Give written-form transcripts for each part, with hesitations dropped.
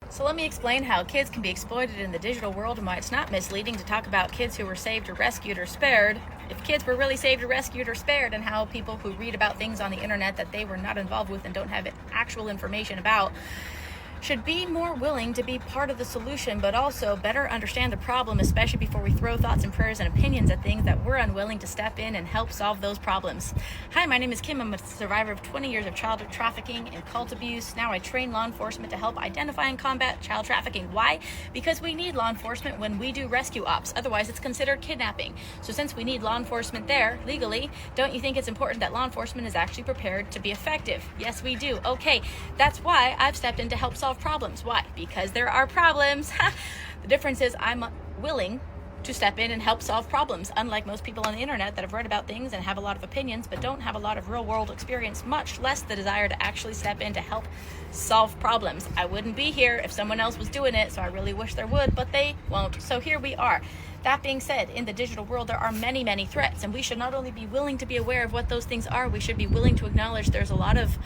So let me explain how kids can be exploited in the digital world and why it's not misleading to talk about kids who were saved or rescued or spared. If kids were really saved or rescued or spared, and how people who read about things on the internet that they were not involved with and don't have actual information about should be more willing to be part of the solution, but also better understand the problem, especially before we throw thoughts and prayers and opinions at things that we're unwilling to step in and help solve those problems. Hi, my name is Kim. I'm a survivor of 20 years of child trafficking and cult abuse. Now I train law enforcement to help identify and combat child trafficking. Why? Because we need law enforcement when we do rescue ops. Otherwise, it's considered kidnapping. So since we need law enforcement there legally, don't you think it's important that law enforcement is actually prepared to be effective? Yes, we do. Okay, that's why I've stepped in to help solve problems. Why? Because there are problems. The difference is I'm willing to step in and help solve problems, unlike most people on the internet that have read about things and have a lot of opinions but don't have a lot of real world experience, much less the desire to actually step in to help solve problems. I wouldn't be here if someone else was doing it, so I really wish there would, but they won't. So here we are. That being said, in the digital world, there are many, many threats, and we should not only be willing to be aware of what those things are, we should be willing to acknowledge there's a lot of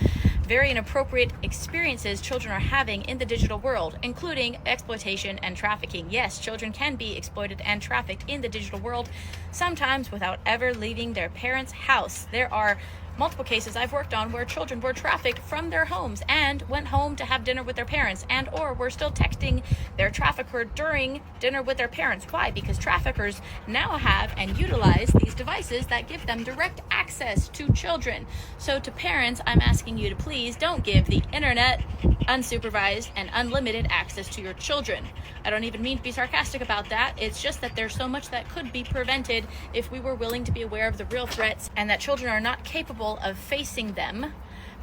very inappropriate experiences children are having in the digital world, including exploitation and trafficking. Yes, children can be exploited and trafficked in the digital world, sometimes without ever leaving their parents' house. There are multiple cases I've worked on where children were trafficked from their homes and went home to have dinner with their parents, and or were still texting their trafficker during dinner with their parents. Why? Because traffickers now have and utilize these devices that give them direct access to children. So to parents, I'm asking you to please don't give the internet unsupervised and unlimited access to your children. I don't even mean to be sarcastic about that. It's just that there's so much that could be prevented if we were willing to be aware of the real threats, and that children are not capable of facing them,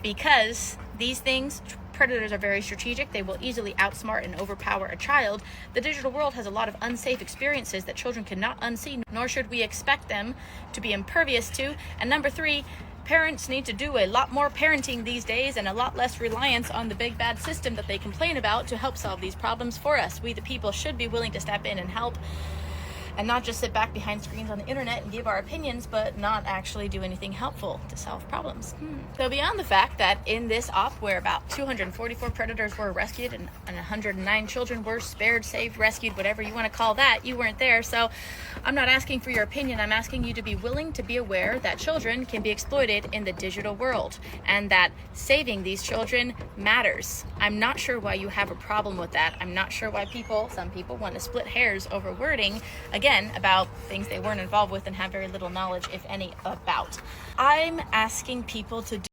because these things, predators are very strategic. They will easily outsmart and overpower a child. The digital world has a lot of unsafe experiences that children cannot unsee, nor should we expect them to be impervious to. And number three, parents need to do a lot more parenting these days and a lot less reliance on the big bad system that they complain about to help solve these problems for us. We the people should be willing to step in and help, and not just sit back behind screens on the internet and give our opinions, but not actually do anything helpful to solve problems. So beyond the fact that in this op where about 244 predators were rescued and 109 children were spared, saved, rescued, whatever you want to call that, you weren't there. So I'm not asking for your opinion. I'm asking you to be willing to be aware that children can be exploited in the digital world, and that saving these children matters. I'm not sure why you have a problem with that. I'm not sure why some people want to split hairs over wording, again, about things they weren't involved with and have very little knowledge, if any, about. I'm asking people to do